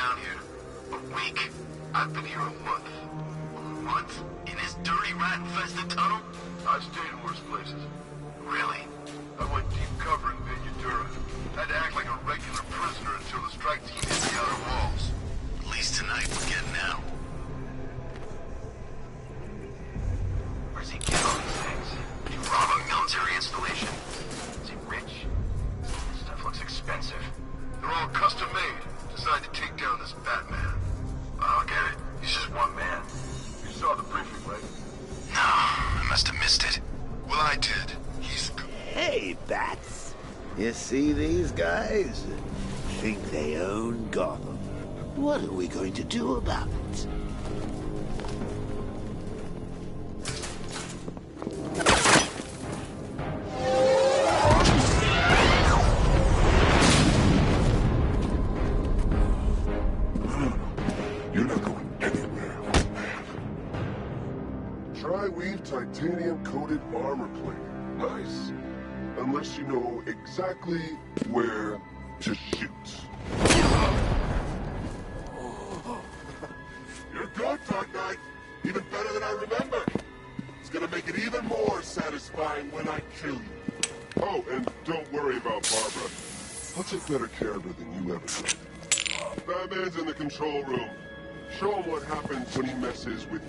down here? A week. I've been here a month. A month? In this dirty, rat-infested tunnel? I've stayed in worse places. Really? I went deep cover in Vingadura. Had to act like a regular prisoner until the strike team hit the outer walls. At least tonight we're getting out. Where's he get all these things? Did he rob a military installation? Is he rich? This stuff looks expensive. They're all custom-made, designed to take down this Batman. I don't get it. He's just one man. You saw the briefing, right? No, I must have missed it. Well, I did. He's good. Hey, Bats. You see these guys? Think they own Gotham. What are we going to do about it? You're not going anywhere, old man. Tri-weave titanium-coated armor plate. Nice. Unless you know exactly where to shoot. You're good, Dark Knight. Even better than I remember. It's gonna make it even more satisfying when I kill you. Oh, and don't worry about Barbara. I'll take better care of her than you ever did. Batman's in the control room. Show him what happens when he messes with